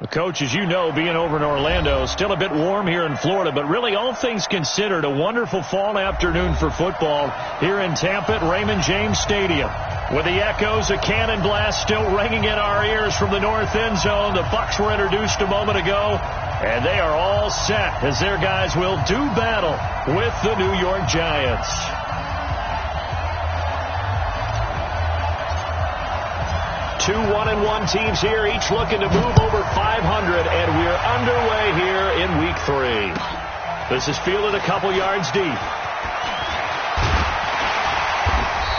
Well, Coach, as you know, being over in Orlando, still a bit warm here in Florida, but really all things considered, a wonderful fall afternoon for football here in Tampa at Raymond James Stadium. With the echoes of cannon blast still ringing in our ears from the north end zone, the Bucs were introduced a moment ago, and they are all set as their guys will do battle with the New York Giants. Two 1-1 teams here, each looking to move over 500, and we're underway here in Week 3. This is fielded a couple yards deep.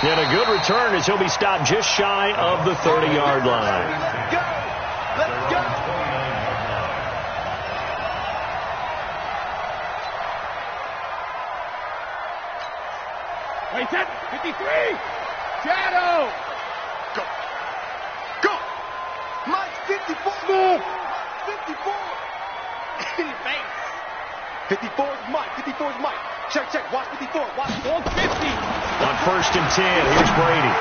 And a good return as he'll be stopped just shy of the 30-yard line. Let's go! Wait, set, 53! Shadow! Go! Go! Mike, 54! Move! 54! In your face! 54 is Mike, 54 is Mike. Check, check, watch 54, watch 50! On 1st and 10, here's Brady.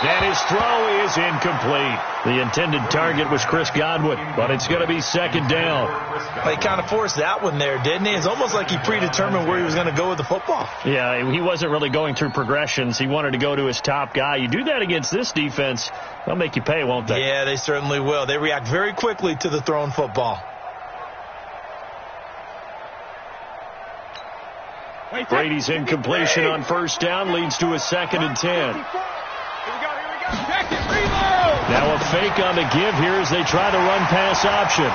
And his throw is incomplete. The intended target was Chris Godwin, but it's going to be 2nd down. Well, he kind of forced that one there, didn't he? It's almost like he predetermined where he was going to go with the football. Yeah, he wasn't really going through progressions. He wanted to go to his top guy. You do that against this defense, they'll make you pay, won't they? Yeah, they certainly will. They react very quickly to the thrown football. Brady's incompletion on 1st down leads to a 2nd and 10. Here we go. Check it, reload! Now a fake on the give here as they try the run-pass option.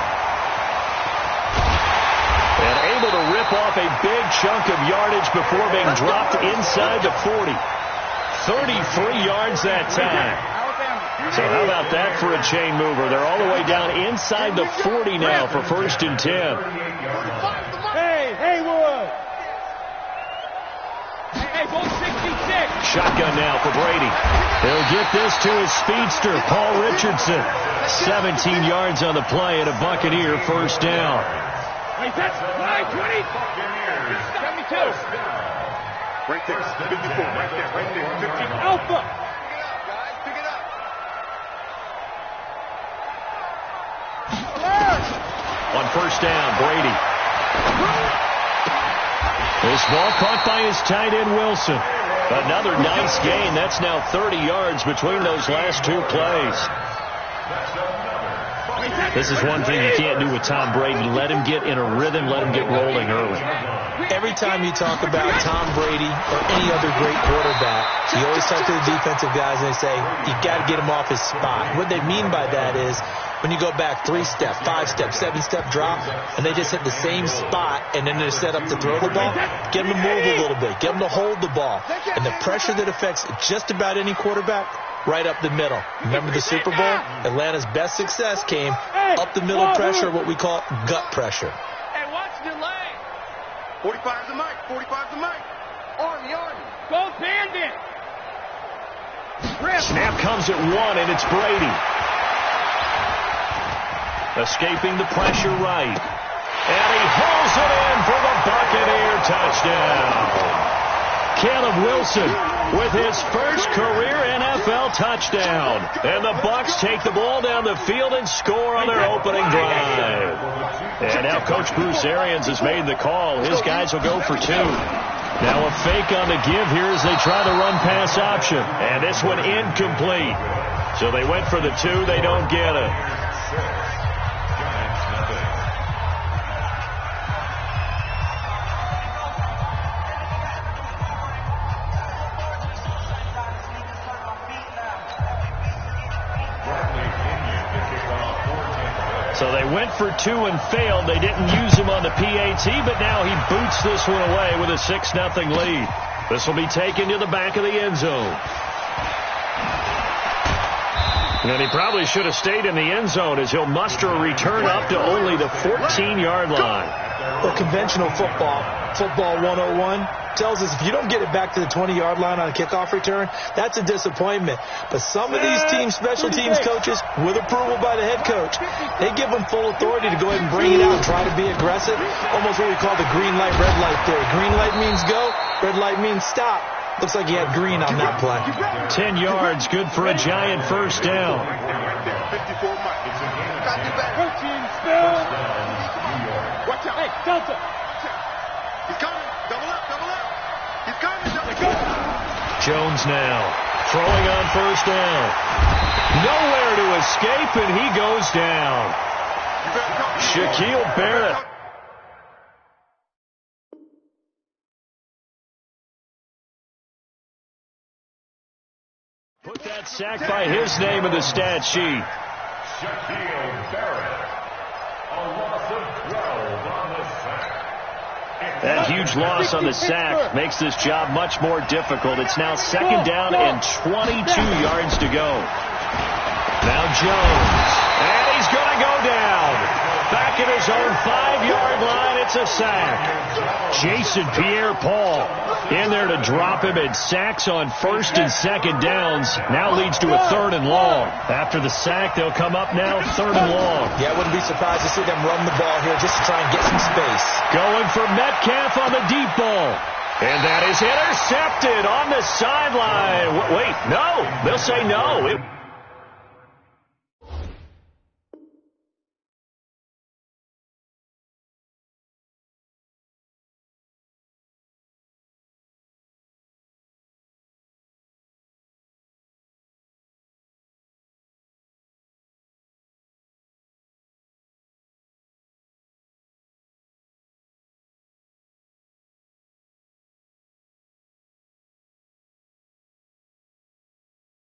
And able to rip off a big chunk of yardage before being dropped inside the 40. 33 yards that time. So how about that for a chain mover? They're all the way down inside the 40 now for 1st and 10. Hey, Wood! Hey, go 66! Shotgun now for Brady. He'll get this to his speedster, Paul Richardson. 17 yards on the play and a Buccaneer 1st down. Wait, that's 20! 72! Right there, 54, right there, 50. Alpha! Pick it up, guys, On 1st down, Brady. This ball caught by his tight end, Wilson. Another nice gain. That's now 30 yards between those last two plays. This is one thing you can't do with Tom Brady. Let him get in a rhythm. Let him get rolling early. Every time you talk about Tom Brady or any other great quarterback, you always talk to the defensive guys and they say, you got to get him off his spot. What they mean by that is when you go back 3-step, 5-step, 7-step drop, and they just hit the same spot, and then they're set up to throw the ball, get them to move a little bit, get them to hold the ball. And the pressure that affects just about any quarterback, right up the middle. Remember the Super Bowl? Atlanta's best success came up the middle pressure, what we call gut pressure. Hey, watch the lane. 45's the mic. 45's the mic. Army. Go Bandit. Snap comes at 1, and it's Brady. Escaping the pressure right. And he hauls it in for the Buccaneer touchdown. Caleb Wilson with his first career NFL touchdown. And the Bucs take the ball down the field and score on their opening drive. And now Coach Bruce Arians has made the call. His guys will go for 2. Now a fake on the give here as they try the run-pass option. And this one incomplete. So they went for the 2. They don't get it. So they went for 2 and failed. They didn't use him on the PAT, but now he boots this one away with a 6-0 lead. This will be taken to the back of the end zone. And he probably should have stayed in the end zone as he'll muster a return up to only the 14-yard line. Well, conventional football 101, tells us if you don't get it back to the 20-yard line on a kickoff return, that's a disappointment. But some of these teams, special teams coaches, with approval by the head coach, they give them full authority to go ahead and bring it out and try to be aggressive. Almost what we call the green light, red light theory. Green light means go, red light means stop. Looks like he had green on that play. 10 yards, good for a Giant 1st down. Watching, spill. Watch out. Hey, Delta. He's coming. Double up, double up. He's coming. Double up. Jones now throwing on first down. Nowhere to escape, and he goes down. Shaquille Barrett. Put that sack by his name in the stat sheet. Shaquille Barrett. A loss of 12 on the sack. That huge loss on the sack makes this job much more difficult. It's now second down and 22 yards to go. Now Jones, and he's going to go down. Back at his own 5-yard line, it's a sack. Jason Pierre-Paul in there to drop him, and sacks on first and second downs now leads to a 3rd and long. After the sack, they'll come up now 3rd and long. Yeah, I wouldn't be surprised to see them run the ball here just to try and get some space. Going for Metcalf on the deep ball. And that is intercepted on the sideline. Wait, no. They'll say no.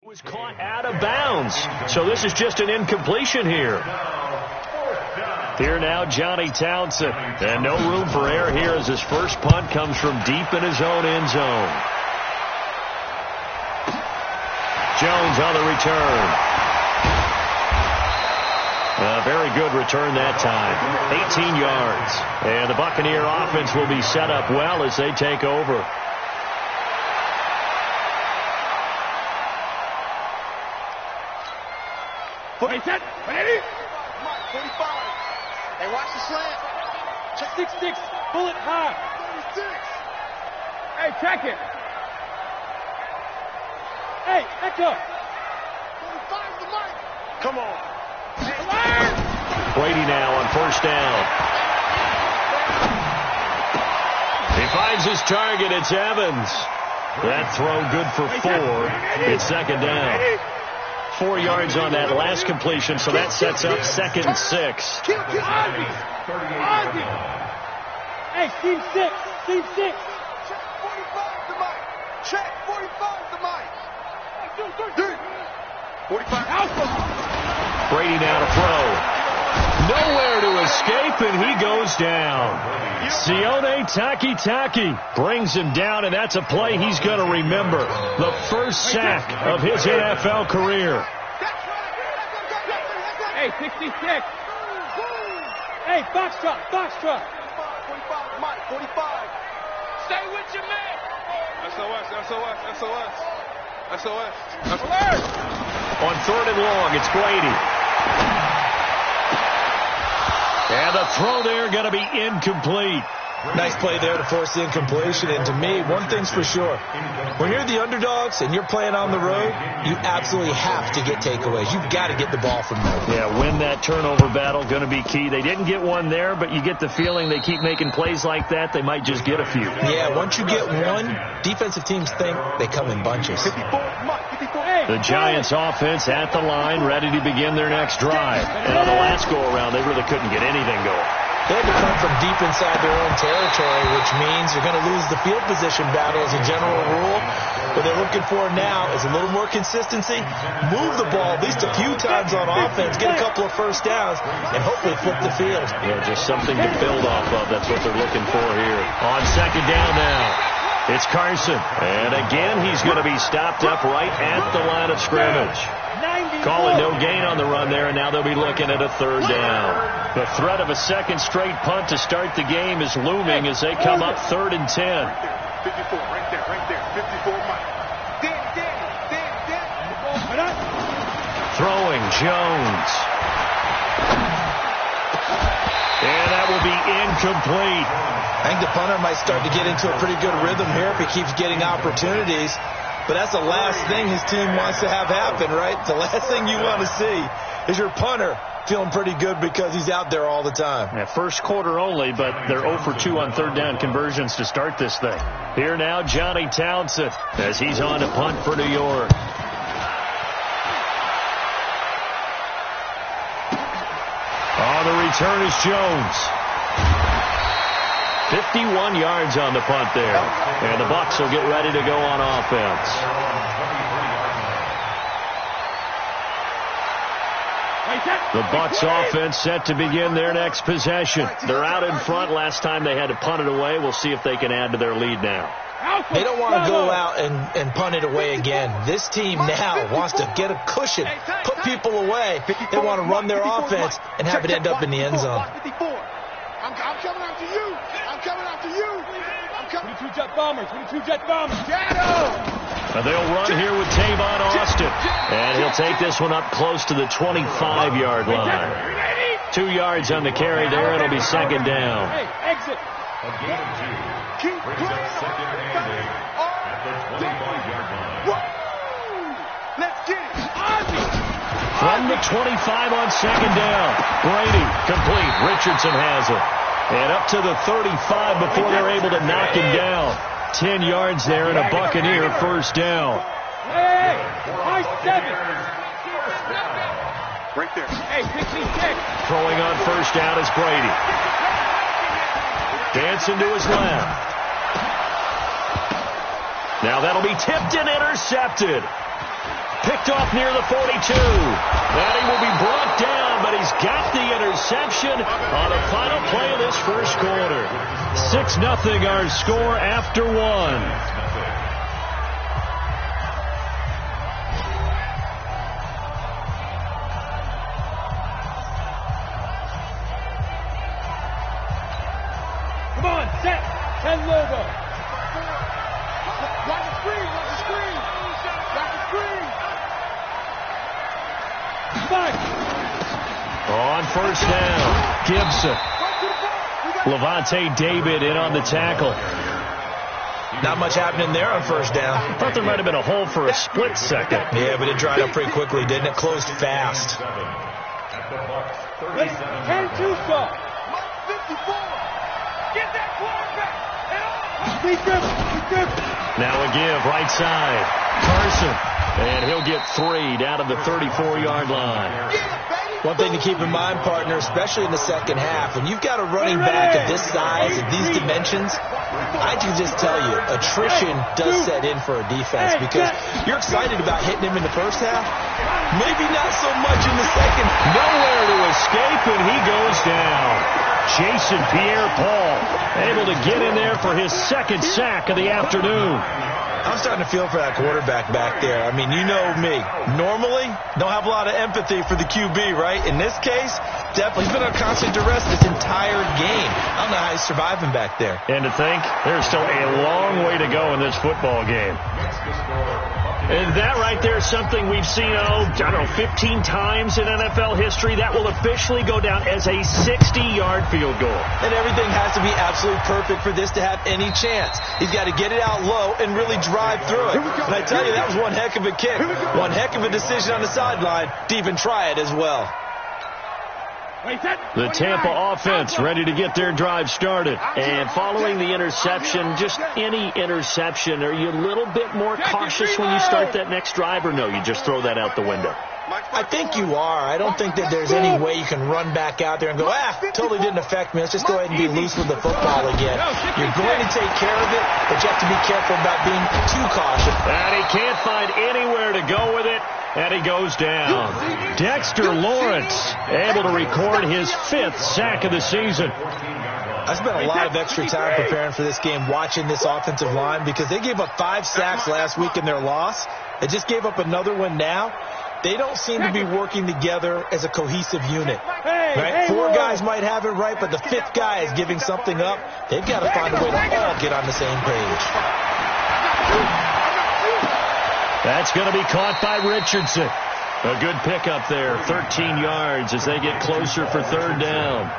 Was caught out of bounds. So this is just an incompletion here. Here now, Johnny Townsend. And no room for error here as his first punt comes from deep in his own end zone. Jones on the return. A very good return that time. 18 yards. And the Buccaneer offense will be set up well as they take over. Set. Ready? 45. Hey, watch the slant. Check 6-6. Pull it high. 36. Hey, check it. Hey, echo. 45 the mic. Come on. Brady now on first down. He finds his target. It's Evans. That throw good for 4. It's second down. 4 yards on that last completion, so that sets up 2nd and 6. Hey, team 6. Team 6. Check 45 the mic. Check 45 the mic. 45. Brady now to throw. Nowhere to escape, and he goes down. Sione Takitaki brings him down, and that's a play he's going to remember. The first sack of his NFL career. Hey, 66. Hey, Foxtrot, Foxtrot. 45, Mike, 45. Stay with your man. SOS, SOS, SOS. SOS. Alert! On 3rd and long, it's Brady. And the throw there going to be incomplete. Nice play there to force the incompletion. And to me, one thing's for sure. When you're the underdogs and you're playing on the road, you absolutely have to get takeaways. You've got to get the ball from there. Yeah, win that turnover battle, going to be key. They didn't get one there, but you get the feeling they keep making plays like that, they might just get a few. Yeah, once you get one, defensive teams think they come in bunches. The Giants offense at the line, ready to begin their next drive. And on the last go-around, they really couldn't get anything going. They had to come from deep inside their own territory, which means you're going to lose the field position battle as a general rule. What they're looking for now is a little more consistency, move the ball at least a few times on offense, get a couple of first downs, and hopefully flip the field. Yeah, just something to build off of. That's what they're looking for here. On second down now, it's Carson. And again, he's going to be stopped up right at the line of scrimmage. Calling no gain on the run there, and now they'll be looking at a 3rd down. The threat of a second straight punt to start the game is looming as they come up 3rd and 10. 54, right there, 54, Mike. Throwing, Jones. And that will be incomplete. I think the punter might start to get into a pretty good rhythm here if he keeps getting opportunities. But that's the last thing his team wants to have happen, right? The last thing you want to see is your punter feeling pretty good because he's out there all the time. Yeah, first quarter only, but they're 0 for 2 on third down conversions to start this thing. Here now, Johnny Townsend, as he's on to punt for New York. On the return is Jones. 51 yards on the punt there. And the Bucs will get ready to go on offense. The Bucs offense set to begin their next possession. They're out in front. Last time they had to punt it away. We'll see if they can add to their lead now. They don't want to go out and punt it away again. This team now wants to get a cushion, put people away. They want to run their offense and have it end up in the end zone. I'm coming after you. I'm coming after you. I'm coming. 22 jet bombers. 22 jet bombers. They'll run here with Tavon Austin. And he'll take this one up close to the 25-yard line. 2 yards on the carry there. It'll be second down. Hey, exit. Keep playing. Let's get it. From the 25 on second down. Brady complete. Richardson has it. And up to the 35 before they're able to knock him down. 10 yards there and a Buccaneer first down. Hey, high 7. Right there. Hey, 66. Throwing on first down is Brady. Dancing to his left. Now that'll be tipped and intercepted. Picked off near the 42. That he will be brought down, but he's got the interception on the final play of this first quarter. 6-0 our score after one. Come on, set. 10 logo. Watch the screen. Watch the screen. Watch the screen. On first down, Gibson. Levante David in on the tackle. Not much happening there on first down. Thought there might have been a hole for a split second. Yeah, but it dried up pretty quickly, didn't it? Closed fast. 10-2 stop. 54. Get that quarterback. Now a give, right side. Carson. And he'll get 3 down to the 34-yard line. One thing to keep in mind, partner, especially in the second half, when you've got a running back of this size and these dimensions, I can just tell you, attrition does set in for a defense because you're excited about hitting him in the first half. Maybe not so much in the second. Nowhere to escape, and he goes down. Jason Pierre-Paul able to get in there for his second sack of the afternoon. I'm starting to feel for that quarterback back there. I mean, you know me. Normally, don't have a lot of empathy for the QB, right? In this case, definitely. He's been on constant duress this entire game. I don't know how he's surviving back there. And to think, there's still a long way to go in this football game. And that right there is something we've seen, 15 times in NFL history. That will officially go down as a 60-yard field goal. And everything has to be absolutely perfect for this to have any chance. He's got to get it out low and really drive through it. And I tell you, that was one heck of a kick. One heck of a decision on the sideline to even try it as well. The Tampa offense ready to get their drive started. And following the interception, just any interception, are you a little bit more cautious when you start that next drive, or no, you just throw that out the window? I think you are. I don't think that there's any way you can run back out there and go, totally didn't affect me. Let's just go ahead and be loose with the football again. You're going to take care of it, but you have to be careful about being too cautious. And he can't find anywhere to go with it. And he goes down. Dexter Lawrence able to record his 5th sack of the season. I spent a lot of extra time preparing for this game, watching this offensive line, because they gave up 5 sacks last week in their loss. They just gave up another one now. They don't seem to be working together as a cohesive unit. Right? 4 guys might have it right, but the 5th guy is giving something up. They've got to find a way to all get on the same page. That's going to be caught by Richardson. A good pickup there, 13 yards as they get closer for third down.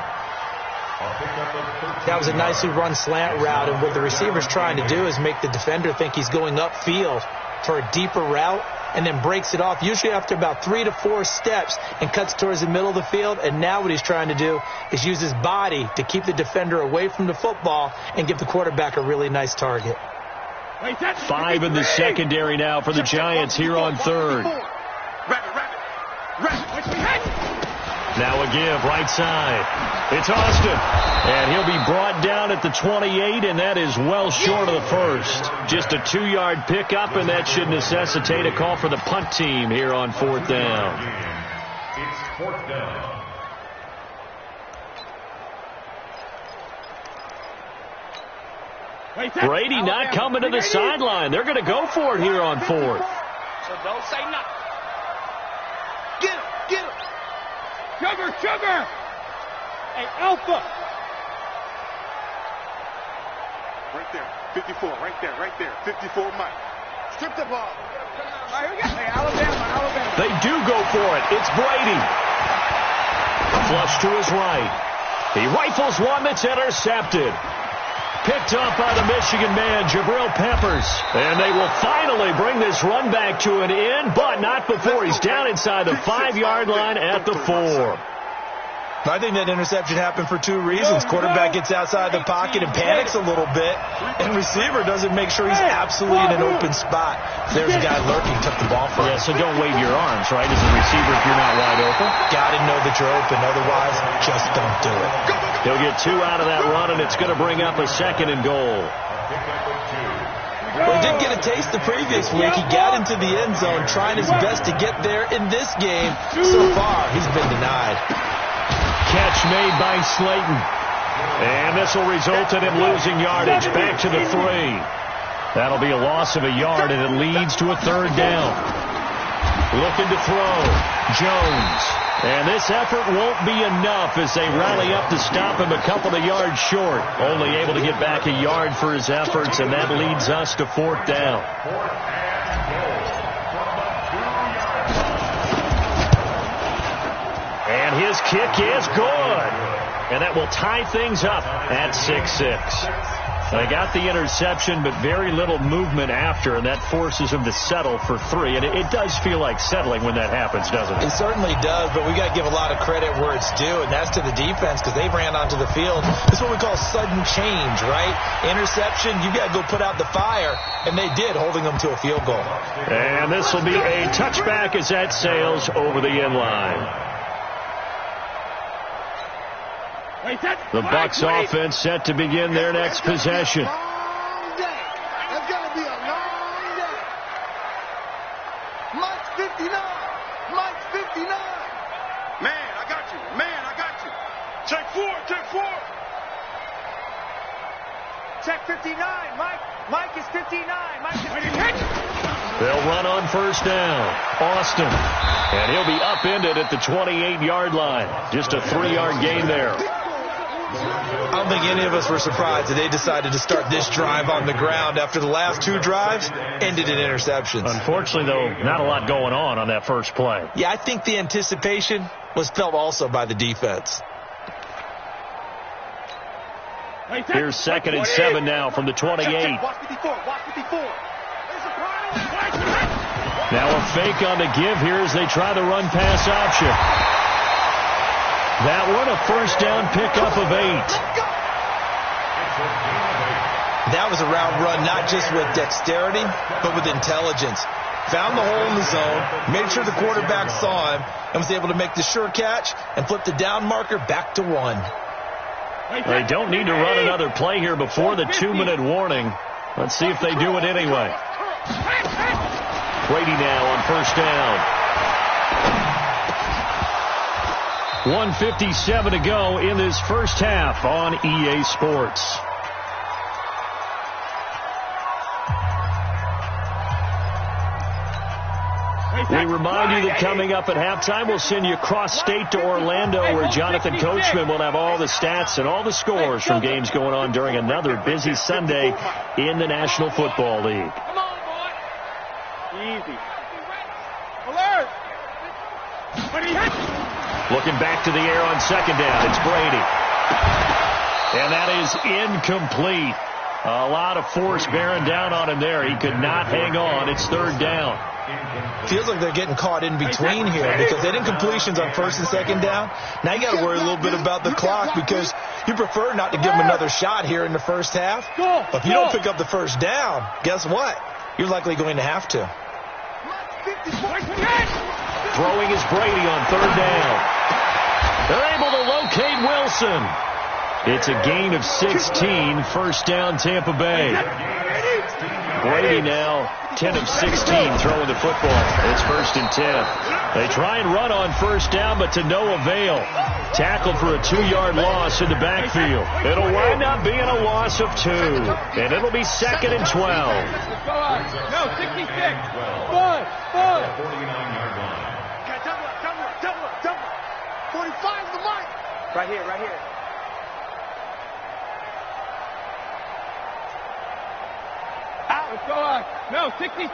That was a nicely run slant route, and what the receiver's trying to do is make the defender think he's going upfield for a deeper route. and then breaks it off, usually after about 3 to 4 steps, and cuts towards the middle of the field. And now what he's trying to do is use his body to keep the defender away from the football and give the quarterback a really nice target. 5 in the secondary now for the Giants here on third. Now a give, right side. It's Austin. And he'll be brought down at the 28, and that is well short of the first. Just a 2-yard pickup, and that should necessitate a call for the punt team here on 4th down. It's 4th down. Brady not coming to the sideline. They're going to go for it here on 4th. So don't say nothing. Get him, get him. Sugar, sugar! Hey, Alpha! Right there, 54, right there, 54 Mike. Strip the ball. All right, here we go. Hey, Alabama. They do go for it. It's Brady. Flush to his right. He rifles one that's intercepted. Picked up by the Michigan man, Jabril Peppers. And they will finally bring this run back to an end, but not before he's down inside the 5-yard line at the 4. I think that interception happened for 2 reasons. Quarterback gets outside the pocket and panics a little bit, and receiver doesn't make sure he's absolutely in an open spot. There's a guy lurking, took the ball from him. Yeah, so don't wave your arms, right, as a receiver if you're not wide open. Got to know that you're open. Otherwise, just don't do it. He'll get 2 out of that run, and it's going to bring up a 2nd and goal. Well, he did get a taste the previous week. He got into the end zone trying his best to get there in this game. So far, he's been denied. Catch made by Slayton. And this will result in him losing yardage back to the 3. That'll be a loss of a yard, and it leads to a 3rd down. Looking to throw. Jones. And this effort won't be enough as they rally up to stop him a couple of yards short. Only able to get back a yard for his efforts, and that leads us to 4th down. And his kick is good. And that will tie things up at 6-6. They got the interception, but very little movement after, and that forces him to settle for 3. And it does feel like settling when that happens, doesn't it? It certainly does, but we got to give a lot of credit where it's due, and that's to the defense because they ran onto the field. This is what we call sudden change, right? Interception, you got to go put out the fire, and they did, holding them to a field goal. And this will be a touchback as that sails over the end line. The Bucs offense set to begin their next possession. That's going to be a long day. Mike's 59. Mike's 59. Man, I got you. Man, I got you. Check 4. Check 4. Check 59. Mike is 59. Mike is 59. They'll run on 1st down. Austin. And he'll be upended at the 28-yard line. Just a 3-yard gain there. I don't think any of us were surprised that they decided to start this drive on the ground after the last 2 drives ended in interceptions. Unfortunately, though, not a lot going on that first play. Yeah, I think the anticipation was felt also by the defense. Here's 2nd and 7 now from the 28. Watch 54. Watch 54. Now a fake on the give here as they try the run-pass option. That one a 1st down pickup of 8. That was a route run not just with dexterity, but with intelligence. Found the hole in the zone, made sure the quarterback saw him, and was able to make the sure catch and flip the down marker back to 1. They don't need to run another play here before the 2-minute warning. Let's see if they do it anyway. Brady now on 1st down. 1:57 to go in this first half on EA Sports. We remind you that coming up at halftime, we'll send you cross-state to Orlando, where Jonathan Coachman will have all the stats and all the scores from games going on during another busy Sunday in the National Football League. Come on, boy. Easy. Alert. Looking back to the air on 2nd down, it's Brady. And that is incomplete. A lot of force bearing down on him there. He could not hang on. It's third down. Feels like they're getting caught in between here because they didn't completions on first and second down. Now you got to worry a little bit about the clock because you prefer not to give them another shot here in the first half. But if you don't pick up the first down, guess what? You're likely going to have to. Throwing is Brady on third down. They're able to locate Wilson. It's a gain of 16, first down Tampa Bay. Brady now 10 of 16 throwing the football. It's first and 10. They try and run on first down, but to no avail. Tackled for a 2-yard loss in the backfield. It'll wind up being a loss of 2, and it'll be second and 12. No, 66. 5. 49-yard line. Double up. 45 the mark. Right here. Let's go on. No, 66.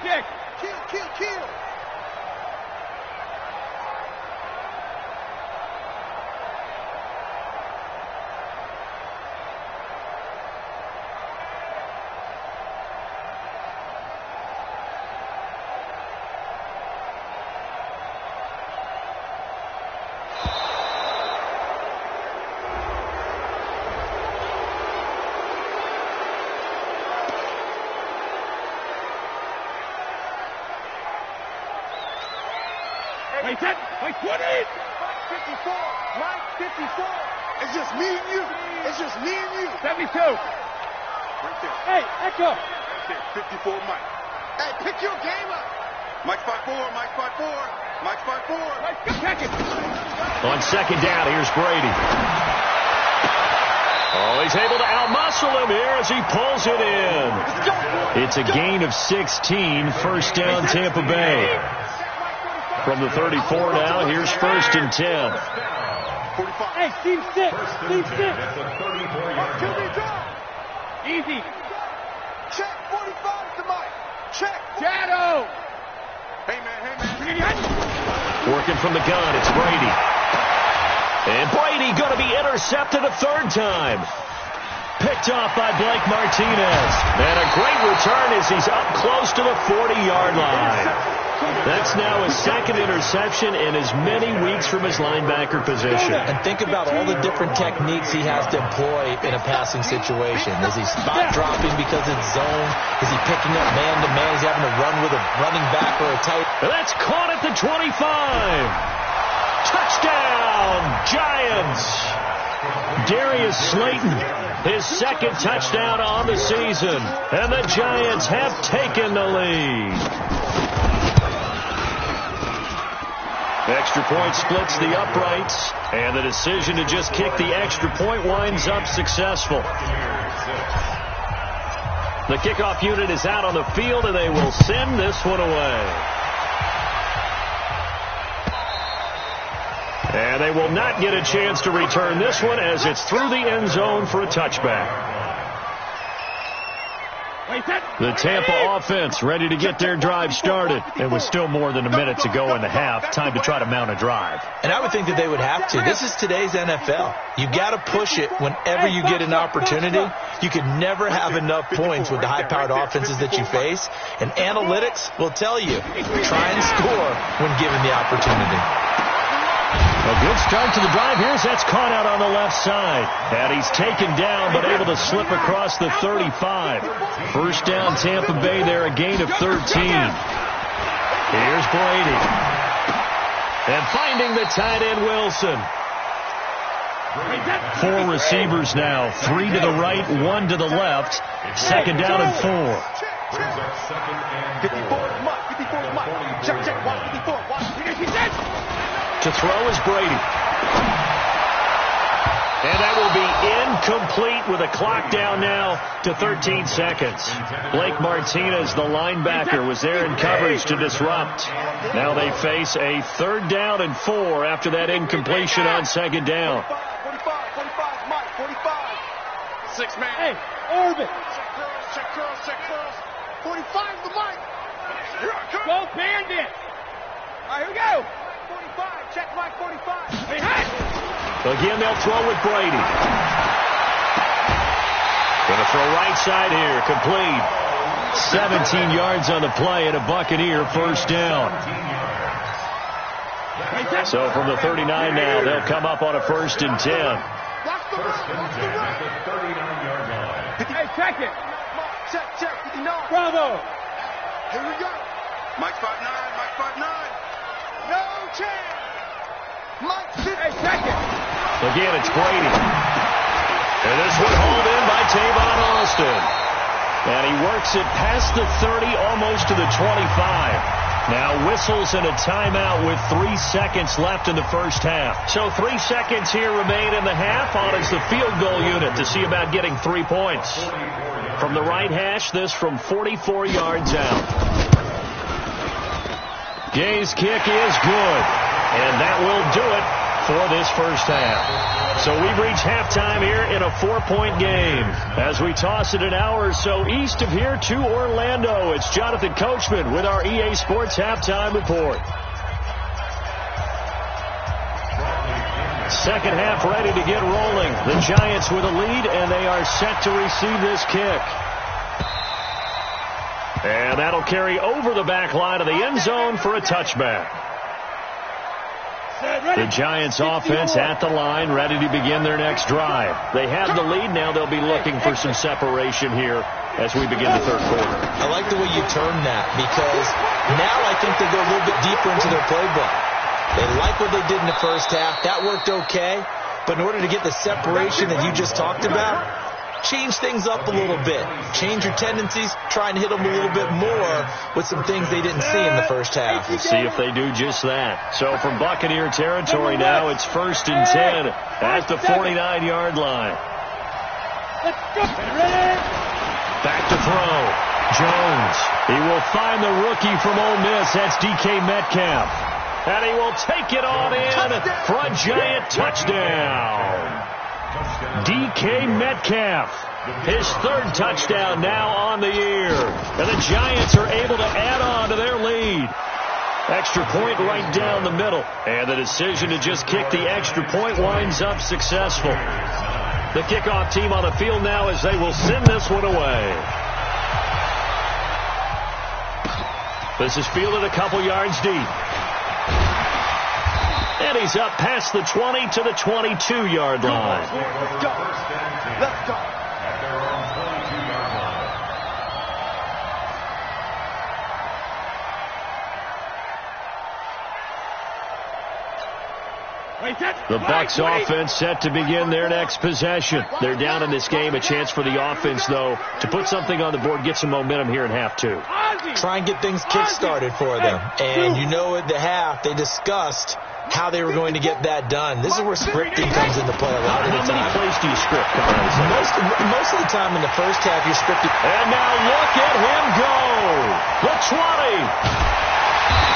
Kill. Wait, 20. Mike 54. It's just me and you. 72. Right there. Hey, Echo. Right there. 54 Mike. Hey, pick your game up. Mike 5-4. Check it. On second down, here's Brady. Oh, he's able to outmuscle him here as he pulls it in. It's a gain of 16, first down Tampa Bay. From the 34 now, here's first and 10. Hey, team 6. Easy. Check 45 to Mike. Check. Shadow. Hey, man. Working from the gun, it's Brady. And Brady going to be intercepted a third time. Picked off by Blake Martinez. And a great return as he's up close to the 40-yard line. That's now his second interception in as many weeks from his linebacker position. And think about all the different techniques he has to employ in a passing situation. Is he spot dropping because it's zone? Is he picking up man-to-man? Is he having to run with a running back or a tight? And that's caught at the 25. Touchdown, Giants. Darius Slayton, his second touchdown on the season. And the Giants have taken the lead. Extra point splits the uprights, and the decision to just kick the extra point winds up successful. The kickoff unit is out on the field, and they will send this one away. And they will not get a chance to return this one as it's through the end zone for a touchback. The Tampa offense ready to get their drive started. And with still more than a minute to go in the half, time to try to mount a drive. And I would think that they would have to. This is today's NFL. You got to push it whenever you get an opportunity. You could never have enough points with the high-powered offenses that you face. And analytics will tell you, try and score when given the opportunity. A good start to the drive. Here's that's caught out on the left side. And he's taken down, but able to slip across the 35. First down, Tampa Bay there, a gain of 13. Here's Brady. And finding the tight end, Wilson. 4 receivers now. 3 to the right, 1 to the left. Second down and 4. 54 Mike. Check. 54. To throw is Brady. And that will be incomplete with a clock down now to 13 seconds. Blake Martinez, the linebacker, was there in coverage to disrupt. Now they face a third down and 4 after that incompletion on second down. 45 Mike. 45. 6 man. Hey, orbit. Check curls. 45 the Mike. Here I come. Go bandit. All right, here we go. 45. Check Mike 45. Hey, hey. Again, they'll throw with Brady. Going to throw right side here. Complete. 17 yards on the play and a Buccaneer first down. So from the 39 now, they'll come up on a 1st and 10. Hey, check it. Check, 59. Bravo. Here we go. Mike 5'9", Mike 5'9". No chance. Mike 50. Hey, check it. Again, it's Brady. And this one hauled in by Tavon Austin. And he works it past the 30, almost to the 25. Now whistles and a timeout with 3 seconds left in the first half. So 3 seconds here remain in the half. On is the field goal unit to see about getting 3 points. From the right hash, this from 44 yards out. Gay's kick is good. And that will do it for this first half. So we've reached halftime here in a 4-point game. As we toss it an hour or so east of here to Orlando, it's Jonathan Coachman with our EA Sports Halftime Report. Second half ready to get rolling. The Giants with a lead, and they are set to receive this kick. And that'll carry over the back line of the end zone for a touchback. The Giants offense at the line, ready to begin their next drive. They have the lead. Now they'll be looking for some separation here as we begin the third quarter. I like the way you term that, because now I think they go a little bit deeper into their playbook. They like what they did in the first half. That worked okay. But in order to get the separation that you just talked about, change things up a little bit. Change your tendencies. Try and hit them a little bit more with some things they didn't see in the first half. We'll see if they do just that. So from Buccaneer territory now, it's 1st and 10 at the 49-yard line. Back to throw. Jones. He will find the rookie from Ole Miss. That's DK Metcalf. And he will take it on in for a Giant touchdown. DK Metcalf, his 3rd touchdown now on the year. And the Giants are able to add on to their lead. Extra point right down the middle. And the decision to just kick the extra point winds up successful. The kickoff team on the field now as they will send this one away. This is fielded a couple yards deep. And he's up past the 20 to the 22-yard line. Let's go. Let's go. The Bucs offense set to begin their next possession. They're down in this game. A chance for the offense, though, to put something on the board, get some momentum here in half 2. Try and get things kick-started for them. And you know at the half, they discussed how they were going to get that done. This is where scripting comes into play a lot of the time. How many plays do you script coming out of most of the time in the first half, you're scripting. And now look at him go. The 20.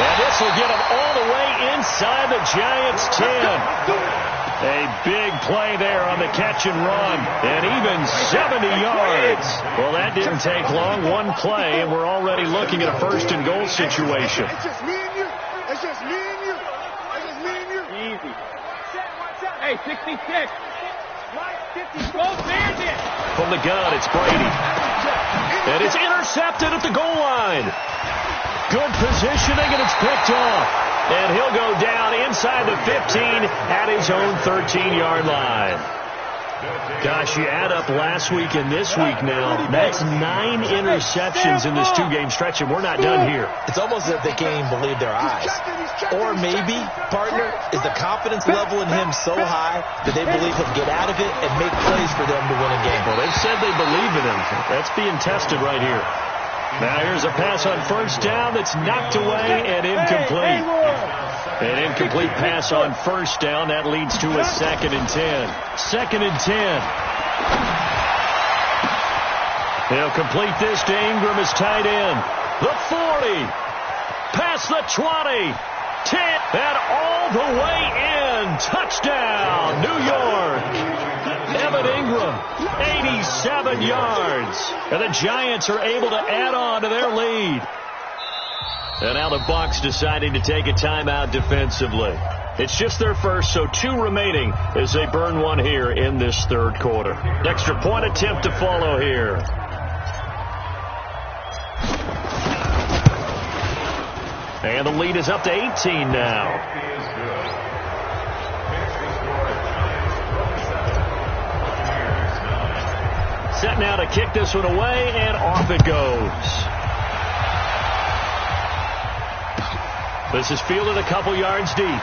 And this will get him all the way inside the Giants' 10. A big play there on the catch and run. And even 70 yards. Well, that didn't take long. One play, and we're already looking at a 1st and goal situation. It's just me and you. It's just me and you. It's just me and you. Easy. Hey, 66. Mike 50. Go Bandit. From the gun, it's Brady. And it's intercepted at the goal line. Good positioning, and it's picked off. And he'll go down inside the 15 at his own 13-yard line. Gosh, you add up last week and this week now, that's 9 interceptions in this 2-game stretch, and we're not done here. It's almost as if they can't even believe their eyes. Or maybe, partner, is the confidence level in him so high that they believe he'll get out of it and make plays for them to win a game. Well, they've said they believe in him. That's being tested right here. Now here's a pass on 1st down that's knocked away and incomplete. An incomplete pass on 1st down. That leads to a 2nd and 10. 2nd and 10. He'll complete this to Ingram as tight end. The 40. Past the 20. 10. And all the way in. Touchdown, New York. Evan Ingram, 87 yards. And the Giants are able to add on to their lead. And now the Bucs deciding to take a timeout defensively. It's just their first, so 2 remaining as they burn one here in this third quarter. Extra point attempt to follow here. And the lead is up to 18 now. Set now to kick this one away, and off it goes. This is fielded a couple yards deep.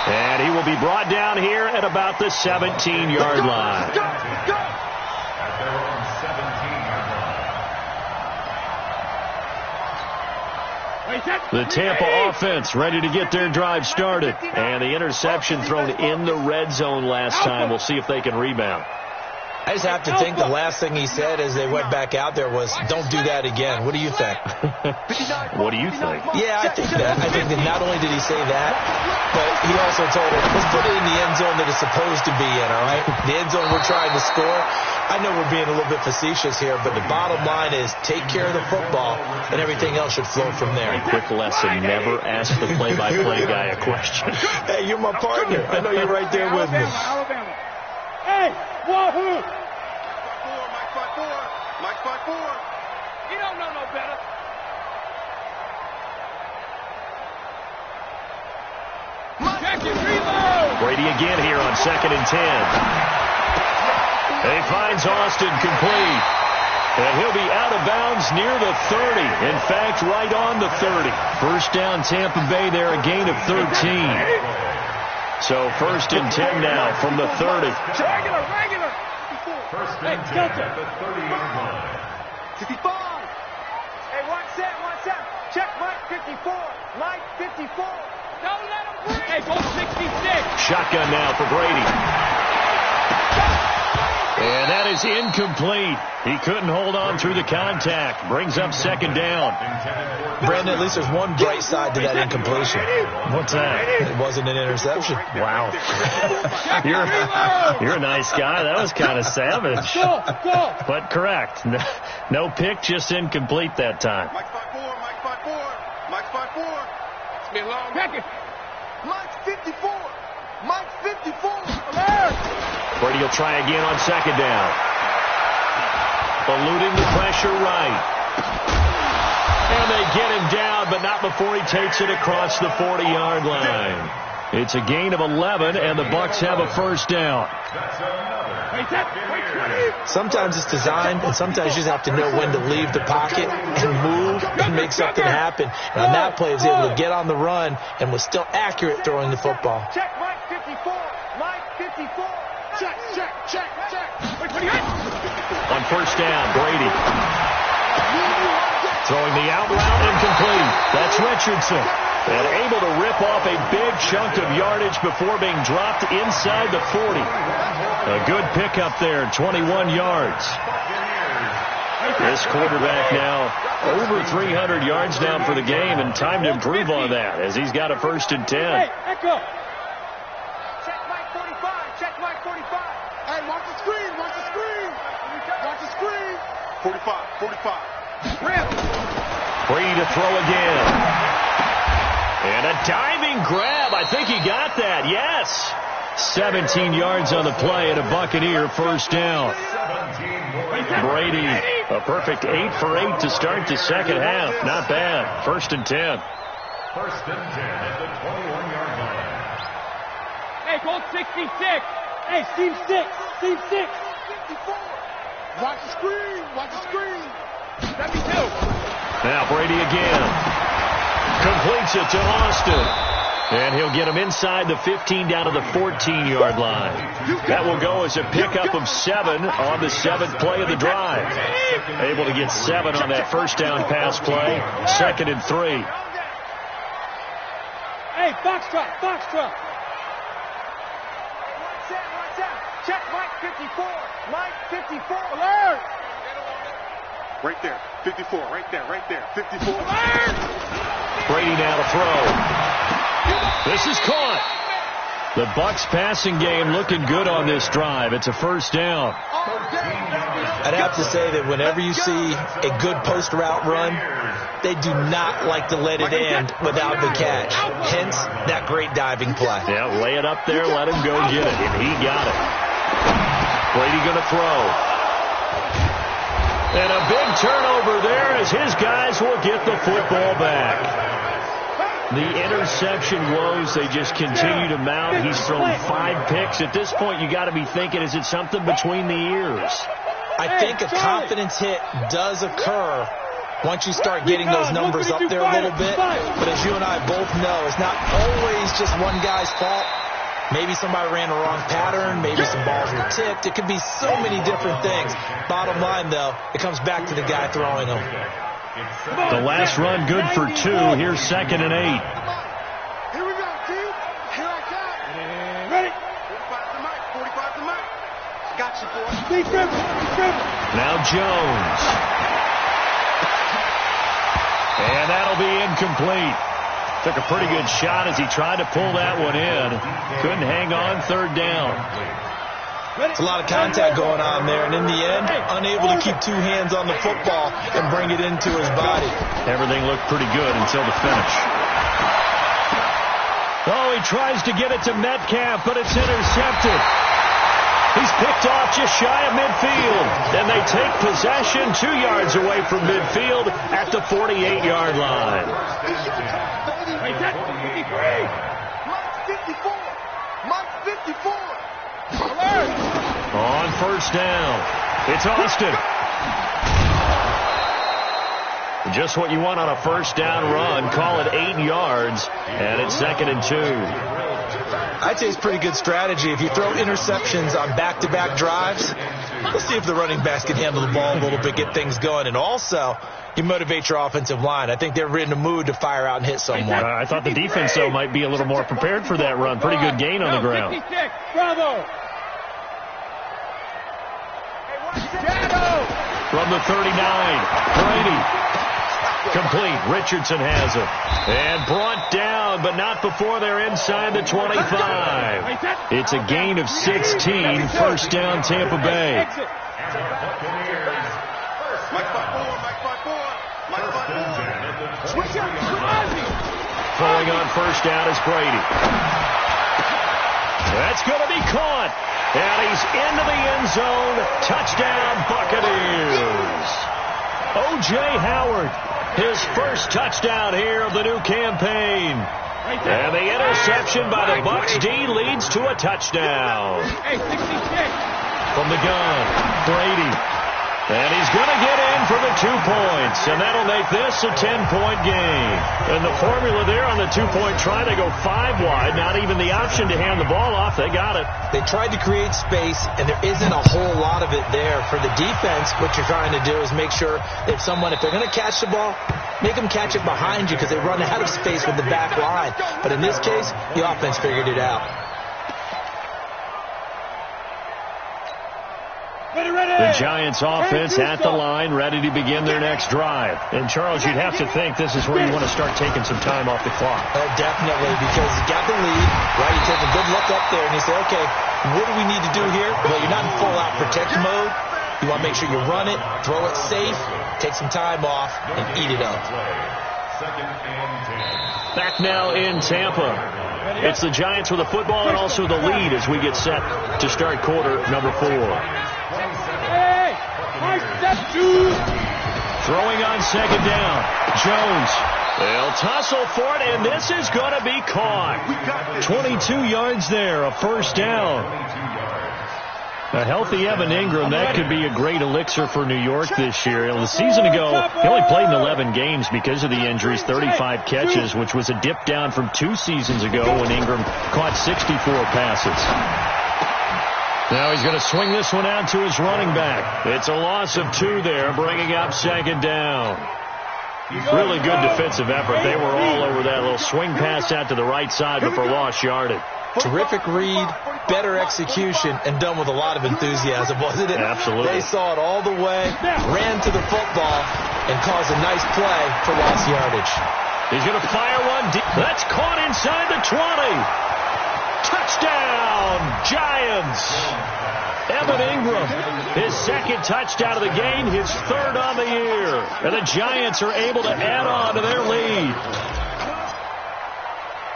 And he will be brought down here at about the 17-yard line. The Tampa offense ready to get their drive started. And the interception thrown in the red zone last time. We'll see if they can rebound. I just have to think the last thing he said as they went back out there was, don't do that again. What do you think? What do you think? Yeah, I think that. I think that not only did he say that, but he also told him, let's put it in the end zone that it's supposed to be in, all right? The end zone we're trying to score. I know we're being a little bit facetious here, but the bottom line is take care of the football, and everything else should flow from there. A quick lesson, never ask the play-by-play guy a question. Hey, you're my partner. I know you're right there with me. Alabama. Hey, wahoo! Mike 5-4. You don't know no better. Check it, reload! Brady again here on 2nd and 10. He finds Austin complete. And he'll be out of bounds near the 30. In fact, right on the 30. First down Tampa Bay there, a gain of 13. So 1st and 10 now from the 30. Regular. First Hey, and 10 Delta. at the 30-yard line. 55. Hey, watch that. Check Mike 54. Mike 54. Don't let him breathe. Hey, go 66. Shotgun now for Brady. And that is incomplete. He couldn't hold on through the contact. Brings up 2nd down. Brandon, at least there's one bright side to that incompletion. What's that? It wasn't an interception. Wow. You're a nice guy. That was kind of savage. Go. But correct. No pick, just incomplete that time. Mike 5-4. Mike 5-4. It's been long. Check it. Mike 54. Mike 54. Alert. Brady will try again on 2nd down. Eluding the pressure right. And they get him down, but not before he takes it across the 40-yard line. It's a gain of 11, and the Bucs have a first down. Sometimes it's designed, and sometimes you just have to know when to leave the pocket and move and make something happen. And on that play, he was able to get on the run and was still accurate throwing the football. Check Mike 54. Mike 54. Check. On first down, Brady. Throwing the out route incomplete. That's Richardson. And able to rip off a big chunk of yardage before being dropped inside the 40. A good pickup there, 21 yards. This quarterback now over 300 yards down for the game, and time to improve on that as he's got a 1st and 10. Hey, echo. Check Mike 45. Check Mike 45. Hey, watch the screen. Watch the screen. 45. Brady to throw again. And a diving grab. I think he got that. Yes. 17 yards on the play and a Buccaneer first down. Brady, a perfect 8 for 8 to start the second half. Not bad. 1st and 10. 1st and 10 at the 21-yard line. Hey, go 66. Hey, team 6. 54. Watch the screen. 72. Now Brady again. Completes it to Austin. And he'll get him inside the 15 down to the 14-yard line. That will go as a pickup of 7 on the 7th play of the drive. Able to get 7 on that first down pass play. 2nd and 3. Hey, box truck. Watch that. Check Mike 54. Mike 54. Alert. Right there. 54. Right there. 54. Alert. Brady now to throw. This is caught. The Bucs passing game looking good on this drive. It's a first down. I'd have to say that whenever you see a good post route run, they do not like to let it end without the catch. Hence, that great diving play. Yeah, lay it up there, let him go get it, and he got it. Brady going to throw. And a big turnover there as his guys will get the football back. The interception woes, they just continue to mount. He's thrown 5 picks. At this point, you got to be thinking, is it something between the ears? I think a confidence hit does occur once you start getting those numbers up there a little bit. But as you and I both know, it's not always just one guy's fault. Maybe somebody ran the wrong pattern. Maybe some balls were tipped. It could be so many different things. Bottom line, though, it comes back to the guy throwing them. The last run good for 2. Here's 2nd and 8. Here we go, team. Here I come. Ready? 45 to Mike. 45 to Mike. Got you, boy. Now Jones. And that'll be incomplete. Took a pretty good shot as he tried to pull that one in. Couldn't hang on. 3rd down. It's a lot of contact going on there, and in the end, unable to keep 2 hands on the football and bring it into his body. Everything looked pretty good until the finish. Oh, he tries to get it to Metcalf, but it's intercepted. He's picked off just shy of midfield. And they take possession 2 yards away from midfield at the 48-yard line. Mike 54. Mike 54. On 1st down, it's Austin. Just what you want on a 1st down run. Call it 8 yards, and it's 2nd and 2. I'd say it's pretty good strategy. If you throw interceptions on back-to-back drives, let's see if the running backs can handle the ball a little bit, get things going. And also, you motivate your offensive line. I think they're in the mood to fire out and hit someone. I thought the defense, though, might be a little more prepared for that run. Pretty good gain on the ground. Bravo. From the 39, Brady. Complete. Richardson has it. And brought down, but not before they're inside the 25. It's a gain of 16. 1st down, Tampa Bay. Throwing on 1st down is Brady. That's going to be caught. And he's into the end zone. Touchdown, Buccaneers. O.J. Howard, his 1st touchdown here of the new campaign. And the interception by the Bucs D leads to a touchdown. From the gun, Brady. And he's going to get in for the 2 points. And that'll make this a 10-point game. And the formula there on the 2-point try, they go 5 wide. Not even the option to hand the ball off. They got it. They tried to create space, and there isn't a whole lot of it there. For the defense, what you're trying to do is make sure that if they're going to catch the ball, make them catch it behind you because they run out of space with the back line. But in this case, the offense figured it out. The Giants offense at the line, ready to begin their next drive. And, Charles, you'd have to think this is where you want to start taking some time off the clock. Definitely, because you got the lead, right? You take a good look up there, and you say, okay, what do we need to do here? Well, you're not in full-out protect mode. You want to make sure you run it, throw it safe, take some time off, and eat it up. Back now in Tampa. It's the Giants with the football and also the lead as we get set to start quarter number 4. Throwing on 2nd down. Jones. They'll tussle for it, and this is going to be caught. 22 yards there, a 1st down. A healthy Evan Ingram, that could be a great elixir for New York this year. The season ago, he only played in 11 games because of the injuries, 35 catches, which was a dip down from 2 seasons ago when Ingram caught 64 passes. Now he's going to swing this one out to his running back. It's a loss of 2 there, bringing up 2nd down. Really good defensive effort. They were all over that little swing pass out to the right side, but for lost yardage. Terrific read, better execution, and done with a lot of enthusiasm, wasn't it? Absolutely. They saw it all the way, ran to the football, and caused a nice play for lost yardage. He's going to fire one deep. That's caught inside the 20. Touchdown, Giants. Evan Ingram His second touchdown of the game, his third on the year. And the Giants are able to add on to their lead.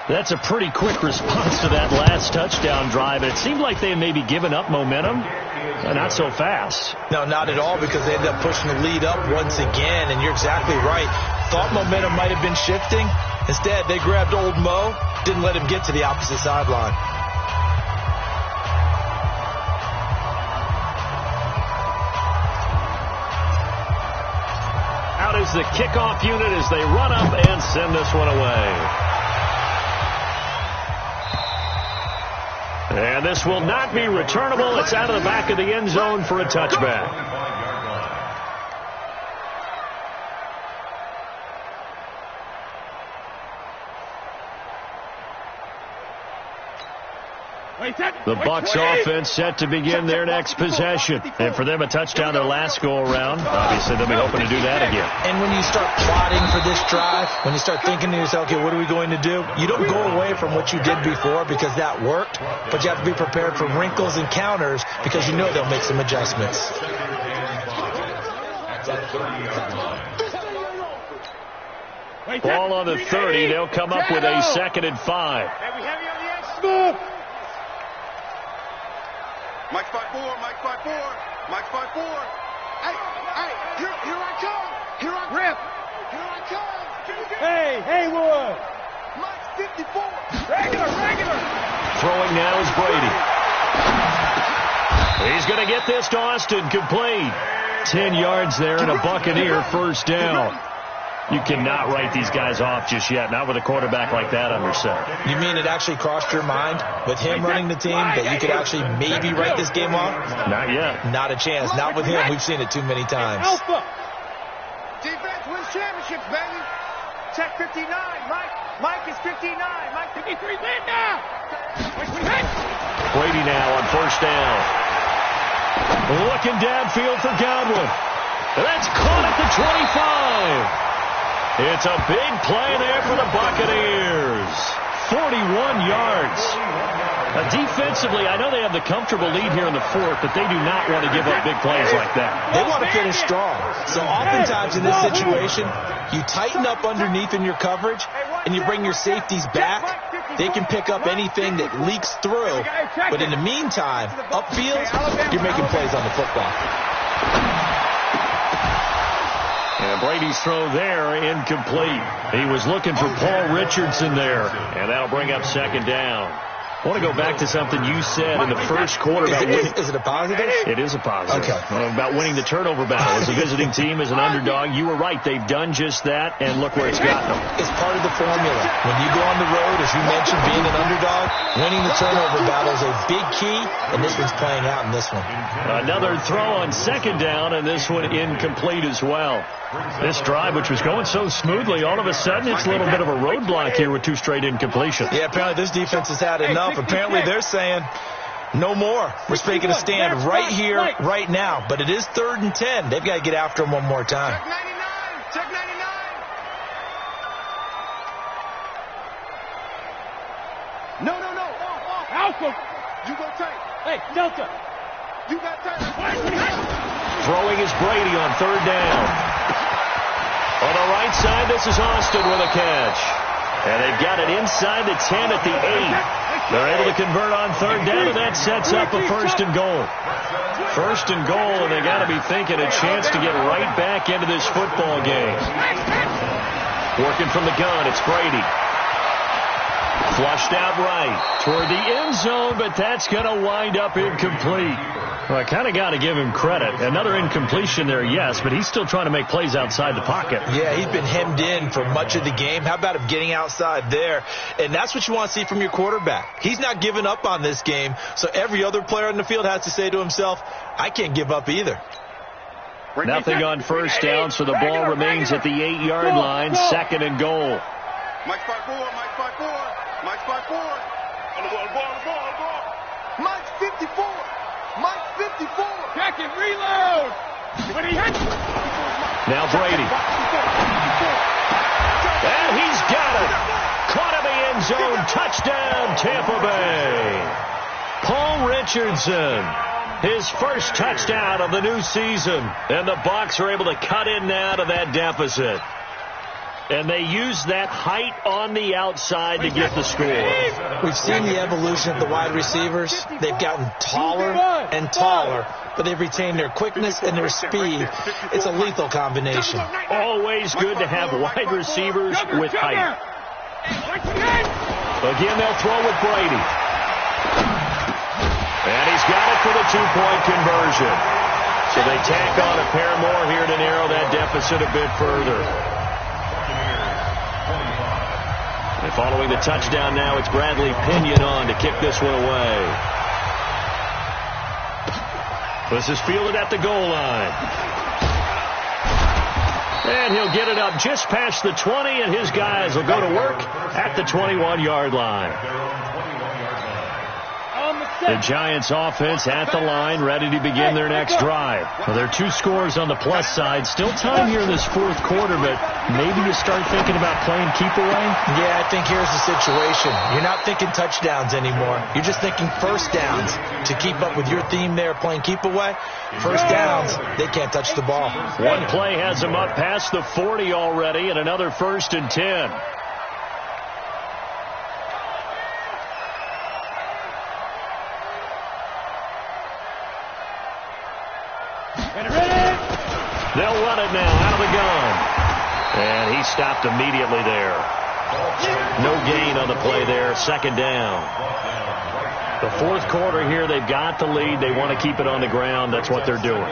That's a pretty quick response to that last touchdown drive. It seemed like they had maybe given up momentum. Not so fast. No, not at all, because they ended up pushing the lead up once again. And you're exactly right. Thought momentum might have been shifting. Instead, they grabbed old Mo, didn't let him get to the opposite sideline. Out is the kickoff unit as they run up and send this one away. And this will not be returnable. It's out of the back of the end zone for a touchback. The Bucs offense set to begin their next possession. And for them, a touchdown their last go-around. Obviously, they'll be hoping to do that again. And when you start plotting for this drive, when you start thinking to yourself, okay, what are we going to do? You don't go away from what you did before because that worked, but you have to be prepared for wrinkles and counters because you know they'll make some adjustments. Ball on the 30. They'll come up with a 2nd and 5. Mike 5-4, Mike 5-4, Mike 5-4. Hey, here I come. Here I rip. Here I come. Hey, Haywood. Mike 54. Regular. Throwing now is Brady. He's going to get this to Austin, complete. 10 yards there and a Buccaneer first down. You cannot write these guys off just yet, not with a quarterback like that under center. You mean it actually crossed your mind with him running the team that you could actually maybe write this game off? Not yet. Not a chance. Not with him. We've seen it too many times. Alpha. Defense wins championships, baby. Check 59. Mike is 59. Mike 53, land now. Brady now on first down. Looking downfield for Godwin. That's caught at the 25. It's a big play there for the Buccaneers. 41 yards. Defensively, I know they have the comfortable lead here in the fourth, but they do not want to give up big plays like that. They want to finish strong. So oftentimes in this situation, you tighten up underneath in your coverage, and you bring your safeties back. They can pick up anything that leaks through. But in the meantime, upfield, you're making plays on the football. And Brady's throw there, incomplete. He was looking for Paul Richardson there. And that'll bring up 2nd down. I want to go back to something you said in the first quarter. Is it a positive? It is a positive. Okay. About winning the turnover battle. As a visiting team, as an underdog, you were right. They've done just that, and look where it's gotten them. It's part of the formula. When you go on the road, as you mentioned, being an underdog, winning the turnover battle is a big key, and this one's playing out in this one. Another throw on 2nd down, and this one incomplete as well. This drive, which was going so smoothly, all of a sudden it's a little bit of a roadblock here with 2 straight incompletions. Yeah, apparently this defense has had enough. Apparently they're saying no more. We're taking a stand right here, right now. But it is 3rd and 10. They've got to get after him one more time. Check 99. No. Alpha. You go tight. Hey, Delta. You got tight. Throwing is Brady on 3rd down. On the right side, this is Austin with a catch. And they've got it inside the 10 at the 8. They're able to convert on 3rd down, and that sets up a 1st and goal. 1st and goal, and they got to be thinking a chance to get right back into this football game. Working from the gun, it's Brady. Flushed out right toward the end zone, but that's going to wind up incomplete. Well, I kind of got to give him credit. Another incompletion there, yes, but he's still trying to make plays outside the pocket. Yeah, he's been hemmed in for much of the game. How about him getting outside there? And that's what you want to see from your quarterback. He's not giving up on this game, so every other player on the field has to say to himself, I can't give up either. Nothing on first down, so the ball remains at the 8-yard line, 2nd and goal. Mike 5-4, Mike 5-4. Mike 5-4. On the ball. Mike 54. Mike 54. Check it, reload. When he hits. Now Brady. And he's got it. Caught in the end zone. Touchdown, Tampa Bay. Paul Richardson. his first touchdown of the new season. And the Bucs are able to cut in now to that deficit. And they use that height on the outside to get the score. We've seen the evolution of the wide receivers. They've gotten taller and taller, but they've retained their quickness and their speed. It's a lethal combination. Always good to have wide receivers with height. Again, they'll throw with Brady. And he's got it for the two-point conversion. So they tack on a pair more here to narrow that deficit a bit further. And following the touchdown now, it's Bradley Pinion on to kick this one away. This is fielded at the goal line. And he'll get it up just past the 20, and his guys will go to work at the 21-yard line. The Giants offense at the line, ready to begin their next drive. Well, there are 2 scores on the plus side. Still time here in this fourth quarter, but maybe you start thinking about playing keep away? Yeah, I think here's the situation. You're not thinking touchdowns anymore. You're just thinking first downs. To keep up with your theme there, playing keep away, first downs, they can't touch the ball. One play has them up past the 40 already, and another 1st and 10. They'll run it now out of the gun. And he stopped immediately there. No gain on the play there. 2nd down. The fourth quarter here, they've got the lead. They want to keep it on the ground. That's what they're doing.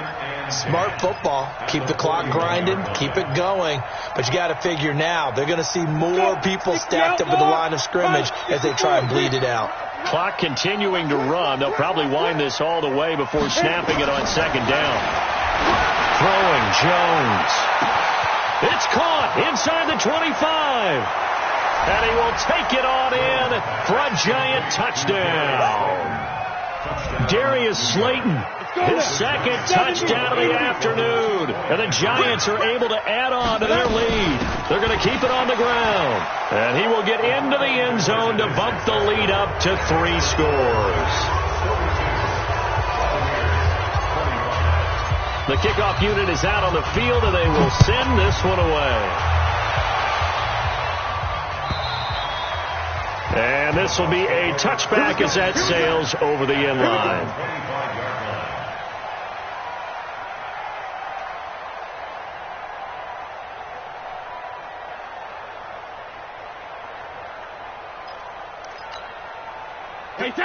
Smart football. Keep the clock grinding. Keep it going. But you got to figure now, they're going to see more people stacked up at the line of scrimmage as they try and bleed it out. Clock continuing to run. They'll probably wind this all the way before snapping it on 2nd down. Throwing Jones. It's caught inside the 25. And he will take it on in for a Giant touchdown. Darius Slayton, his 2nd touchdown of the afternoon. And the Giants are able to add on to their lead. They're going to keep it on the ground. And he will get into the end zone to bump the lead up to 3 scores. The kickoff unit is out on the field, and they will send this one away. And this will be a touchback as that sails over the end line.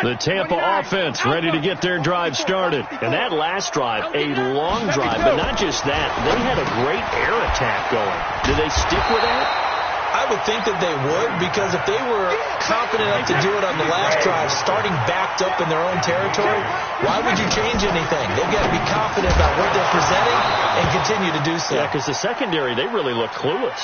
The Tampa offense ready to get their drive started. And that last drive, a long drive, but not just that. They had a great air attack going. Do they stick with that? I would think that they would, because if they were confident enough to do it on the last drive, starting backed up in their own territory, why would you change anything? They've got to be confident about what they're presenting and continue to do so. Yeah, because the secondary, they really look clueless.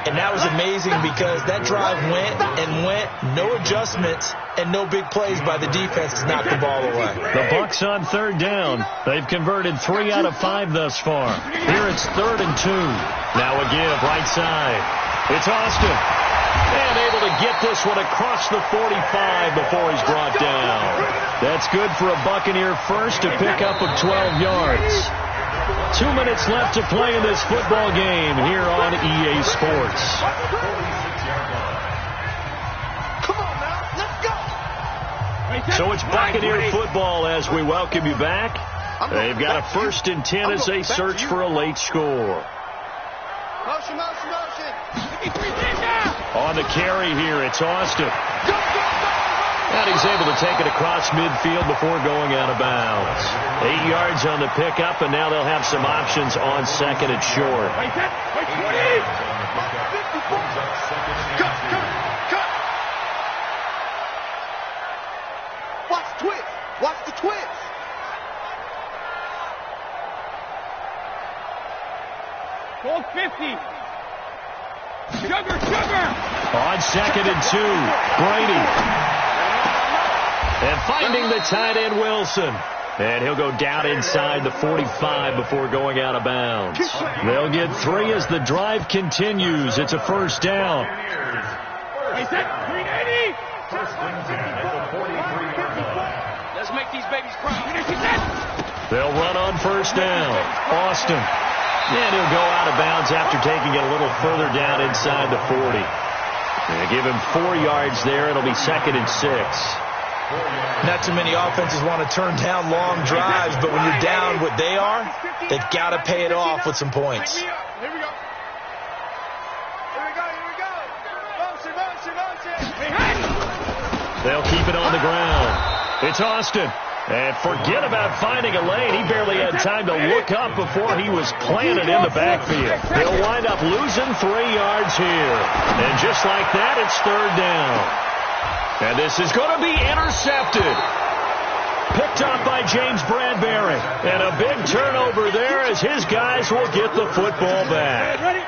And that was amazing because that drive went and went, no adjustments, and no big plays by the defense to knock the ball away. The Bucs on 3rd down. They've converted 3 out of 5 thus far. Here it's 3rd and 2. Now a give, right side. It's Austin. And able to get this one across the 45 before he's brought down. That's good for a Buccaneer first to pick up of 12 yards. 2 minutes left to play in this football game here on EA Sports. So it's Buccaneer football as we welcome you back. They've got a 1st and 10 as they search for a late score. Motion, motion, motion. On the carry here, it's Austin. And he's able to take it across midfield before going out of bounds. 8 yards on the pickup, and now they'll have some options on 2nd and short. Watch the twist. Watch the twist. Hold 50. Sugar. On 2nd and 2, Brady. And finding the tight end, Wilson. And he'll go down inside the 45 before going out of bounds. They'll get 3 as the drive continues. It's a 1st down. Let's make these babies cry. They'll run on first down. Austin. And he'll go out of bounds after taking it a little further down inside the 40. They give him 4 yards there. It'll be 2nd and 6. Not too many offenses want to turn down long drives, but when you're down what they are, they've got to pay it off with some points. Here we go. They'll keep it on the ground. It's Austin. And forget about finding a lane. He barely had time to look up before he was planted in the backfield. He'll wind up losing 3 yards here. And just like that, it's 3rd down. And this is going to be intercepted. Picked up by James Bradbury. And a big turnover there as his guys will get the football back.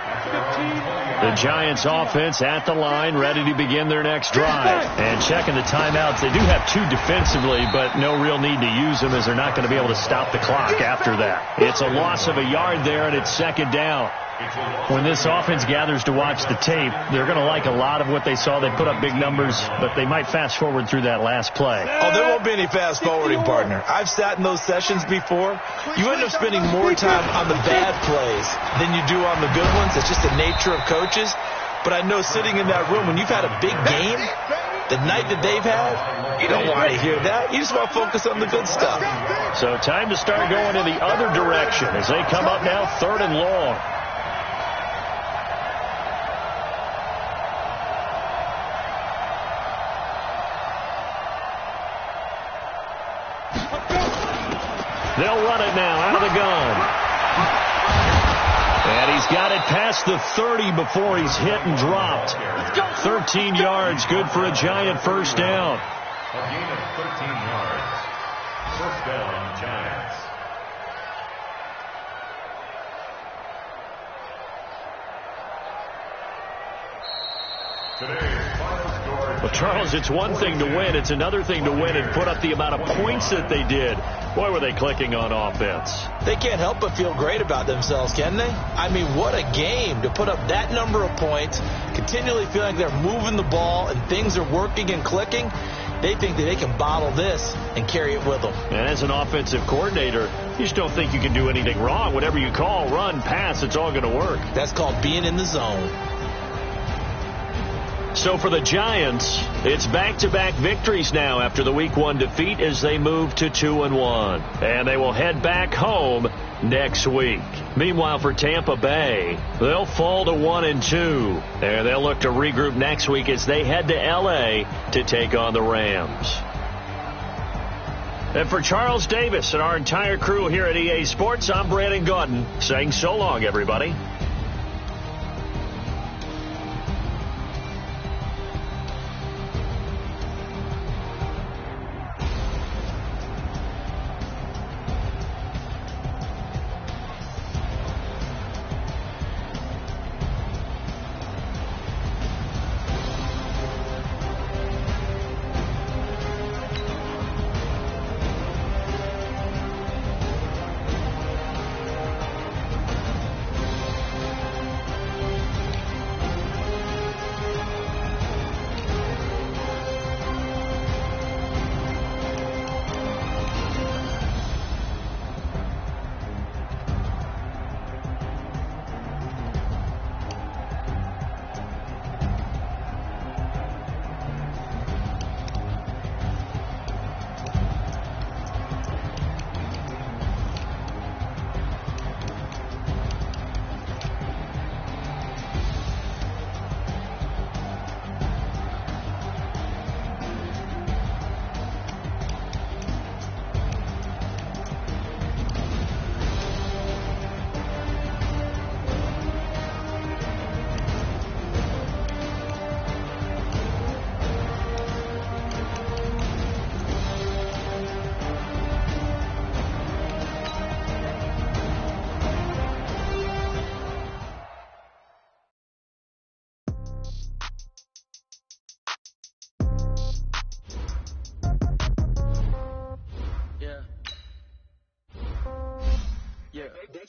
The Giants offense at the line, ready to begin their next drive. And checking the timeouts. They do have 2 defensively, but no real need to use them as they're not going to be able to stop the clock after that. It's a loss of a yard there, and it's 2nd down. When this offense gathers to watch the tape, they're going to like a lot of what they saw. They put up big numbers, but they might fast forward through that last play. Oh, there won't be any fast forwarding, partner. I've sat in those sessions before. You end up spending more time on the bad plays than you do on the good ones. It's just the nature of coaches. But I know sitting in that room, when you've had a big game, the night that they've had, you don't want to hear that. You just want to focus on the good stuff. So time to start going in the other direction as they come up now 3rd and long. They'll run it now out of the gun. And he's got it past the 30 before he's hit and dropped. 13 yards, good for a Giant first down. A gain of 13 yards. First down, Giants. Today's final score. Well, Charles, it's one thing to win. It's another thing to win and put up the amount of points that they did. Boy, were they clicking on offense. They can't help but feel great about themselves, can they? I mean, what a game to put up that number of points, continually feeling like they're moving the ball and things are working and clicking. They think that they can bottle this and carry it with them. And as an offensive coordinator, you just don't think you can do anything wrong. Whatever you call, run, pass, it's all going to work. That's called being in the zone. So for the Giants, it's back-to-back victories now after the Week 1 defeat as they move to 2-1. And they will head back home next week. Meanwhile, for Tampa Bay, they'll fall to 1-2. And they'll look to regroup next week as they head to L.A. to take on the Rams. And for Charles Davis and our entire crew here at EA Sports, I'm Brandon Gaudin saying so long, everybody.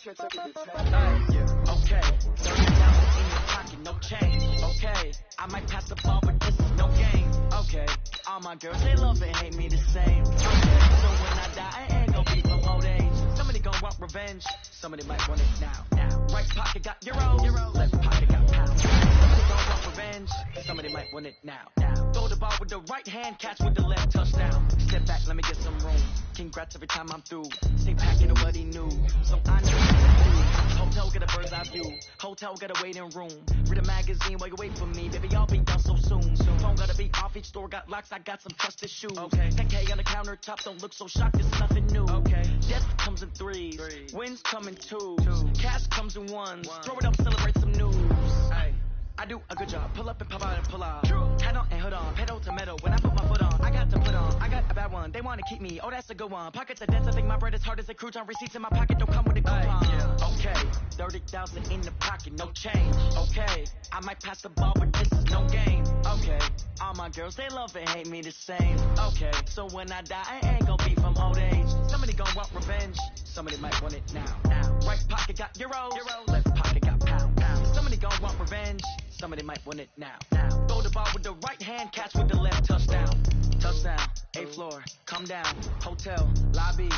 Okay, $30 in your pocket, no change. Okay, I might pass the ball, but this is no game. Okay, all my girls, they love and hate me the same. Okay, so when I die, I ain't gonna be from old age. revenge, somebody might want it now. Right pocket got euro, left pocket got pound. Somebody gon' want revenge, somebody might want it now. Throw the ball with the right hand, catch with the left, touchdown. Step back, let me get some room. Congrats every time I'm through. Stay packing nobody new, so I know what to do. Hotel get a bird's eye view. Hotel got a waiting room. Read a magazine while you wait for me. Baby, I'll be done so soon. Phone gotta be off, each store got locks. I got some trusted shoes. Okay. 10K on the countertop, don't look so shocked. It's nothing new. Okay. Death comes in threes. Wins come in twos. Cash comes in ones. Throw it up, celebrate some news. Hey. I do a good job. Pull up and pop out and pull out. Head on and hood on. Pedal to metal. When I put my foot on, I got to put on. I got a bad one. They want to keep me. Oh, that's a good one. Pockets are dense. I think my bread is hard as a crouton. Receipts in my pocket don't come with a coupon. Okay. 30,000 in the pocket. No change. Okay. I might pass the ball, but this is no game. Okay. All my girls, they love and hate me the same. Okay. So when I die, I ain't gonna be from old age. Somebody gonna want revenge. Somebody might want it now. Right pocket got euros. Left pocket got pound. Somebody gonna want revenge. Somebody might want it now. Throw the ball with the right hand, catch with the left, touchdown. Touchdown, 8th floor, come down. Hotel, lobby.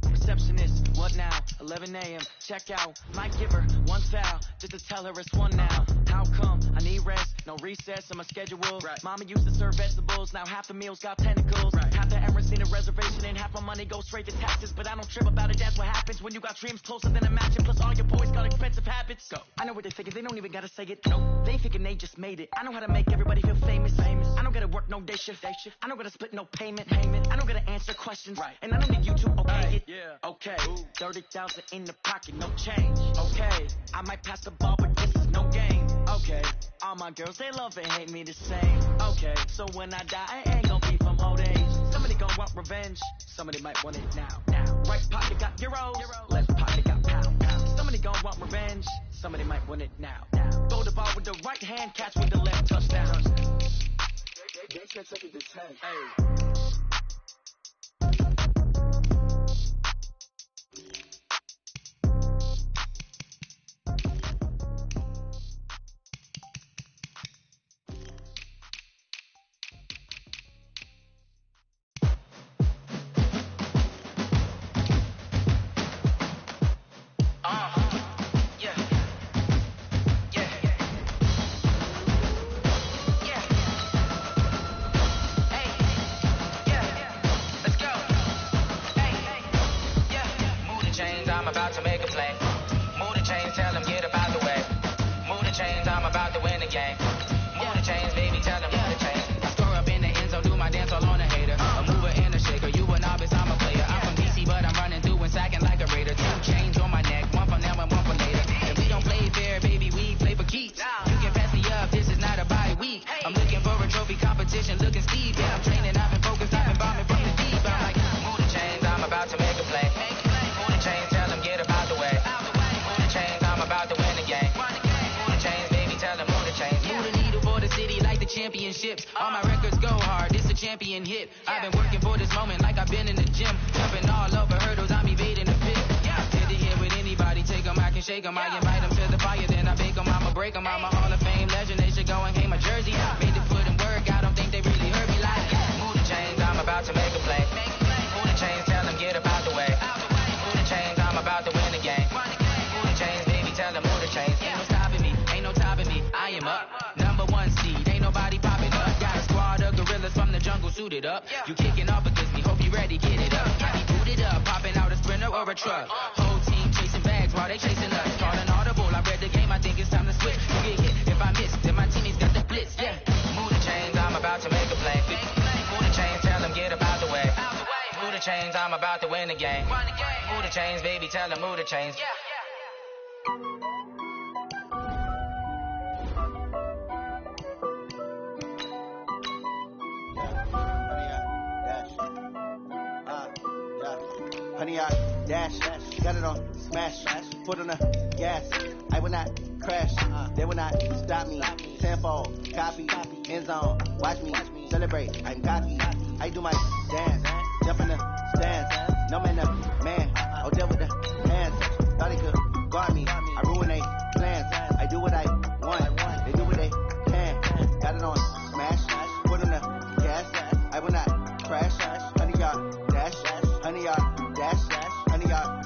Receptionist, what now? 11 a.m., check out. Might give her one foul, just to tell her it's one now. How come? I need rest, no recess in my schedule. Right. Mama used to serve vegetables, now half the meals got tentacles. Right. Half the Emirates need a reservation and half my money goes straight to taxes. But I don't trip about it, that's what happens when you got dreams closer than a match. And plus all your boys got expensive habits. Go. I know what they thinking, they don't even gotta say it. No, they thinking they just made it. I know how to make everybody feel famous. I don't gotta work no day shift. I don't gotta split no payment. I don't gotta answer questions. Right. And I don't need you to okay it. Yeah. Okay, 30,000 in the pocket, no change. Okay, I might pass the ball, but this is no game. Okay, all my girls, they love and hate me the same. Okay, so when I die, I ain't gonna be from old age. Somebody gonna want revenge, somebody might want it now. Right pocket got euros, left pocket got pound. Somebody gonna want revenge, somebody might want it now. Throw the ball with the right hand, catch with the left, touchdown. They can't take it to 10. Hey. All my records go hard, this a champion hit. I've been working for this moment like I've been in the gym. Jumping all over hurdles, I'm evading the pit. Hit to hit with anybody, take them, I can shake them. I invite them to the fire, then I bake them, I'ma break them. I'm a Hall of Fame legend, they should go and hang my jersey. Made the foot and work, I don't think they really heard me like move the chains, I'm about to make a play. Move the chains, tell them get up out the way. Move the chains, I'm about to win the game. Move the chains, baby, tell them move the chains. Ain't no stopping me, ain't no topping me, I am up. Number one seed, ain't nobody popping up. Got a squad of gorillas from the jungle suited up. You kicking off against me, hope you ready, get it up. I be booted up, popping out a Sprinter or a truck. Whole team chasing bags while they chasing us. Call an audible, I read the game, I think it's time to switch. You get hit, if I miss, then my teammates got the blitz, yeah. Move the chains, I'm about to make a play. Move the chains, tell them get up out the way. Move the chains, I'm about to win the game. Move the chains, baby, tell them move the chains. Honey, I dash, got it on smash, foot on the gas. I will not crash, they will not stop me. Tenfold, copy, end zone, watch me celebrate. I'm cocky, I do my dance, jump in the stands. No man, man, I'll deal with the hands. Thought they could guard me, I ruin they plans. I do what I want, they do what they can. Got it on smash, foot on the gas. I will not crash, honey, y'all dash, honey, y'all dash, honey, y'all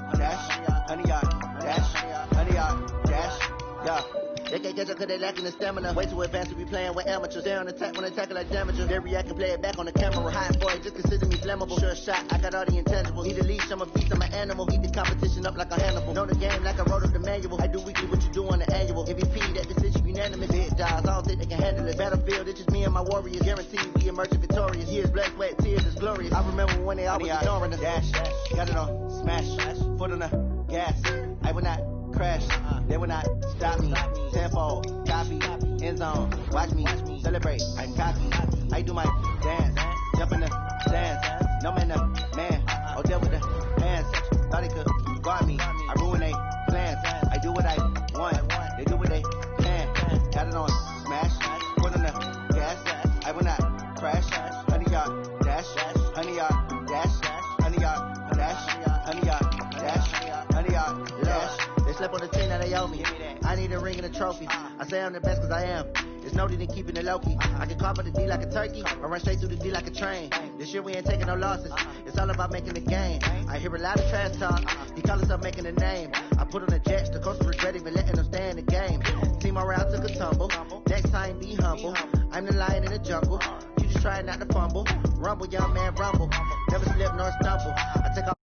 They can't catch up cause they lacking the stamina. Way too advanced to be playing with amateurs. Stay on attack when attacking like damages. They react and play it back on the camera. Hot boy, just consider me flammable. Sure shot, I got all the intangibles. Need a leash, I'm a beast, I'm an animal. Eat the competition up like a Hannibal. Know the game like I wrote up the manual. I do weekly what you do on the annual. MVP, that decision unanimous. Big dogs, I don't think they can handle it. Battlefield, it's just me and my warriors. Guaranteed we emerging victorious. Years, blood, sweat, tears is glorious. I remember when they always ignoring us. Dash, got it on, smash, foot on the gas. I will not crash, they will not stop me. Tenfold, copy, end zone. Watch me celebrate. I copy, I do my dance, jump in the stands. No man, the man, oh deal with the hands. Thought they could guard me. I ruin they plans. I do what I want. They do what they can. Got it on smash, foot on the gas. I will not crash. 100 yard dash, 100 yard dash, 100 yard dash, 100 yard dash, 100 yard dash. They slept on the team that they owe me. I need a ring and a trophy. I say I'm the best cause I am. It's no need in keeping it low key. I can carve up the D like a turkey or run straight through the D like a train. This year we ain't taking no losses. It's all about making the game. I hear a lot of trash talk. He call himself making a name. I put on the Jets. The coach regret even letting them stay in the game. Team morale took a tumble. Next time be humble. I'm the lion in the jungle. You just try not to fumble. Rumble, young man, rumble. Never slip nor stumble. I take off.